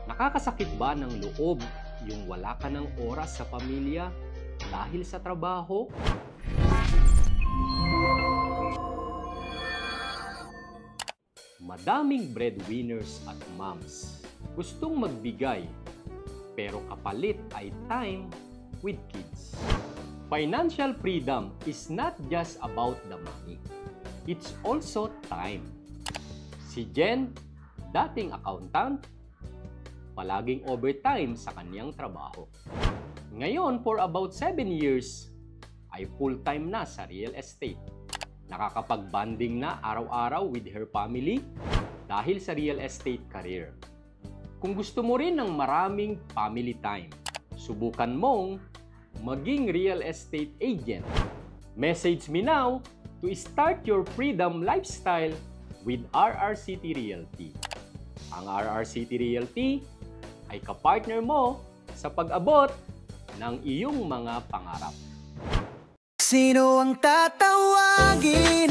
Nakakasakit ba ng loob yung wala ka ng oras sa pamilya dahil sa trabaho? Madaming breadwinners at moms gustong magbigay pero kapalit ay time with kids. Financial freedom is not just about the money. It's also time. Si Jen, dating accountant, palaging overtime sa kanyang trabaho. Ngayon, for about 7 years, ay full-time na sa real estate. Nakakapag-bonding na araw-araw with her family dahil sa real estate career. Kung gusto mo rin ng maraming family time, subukan mong maging real estate agent. Message me now to start your freedom lifestyle with RRCT Realty. Ang RRCT Realty ay kapartner mo sa pag-abot ng iyong mga pangarap. Sino ang tatawagin?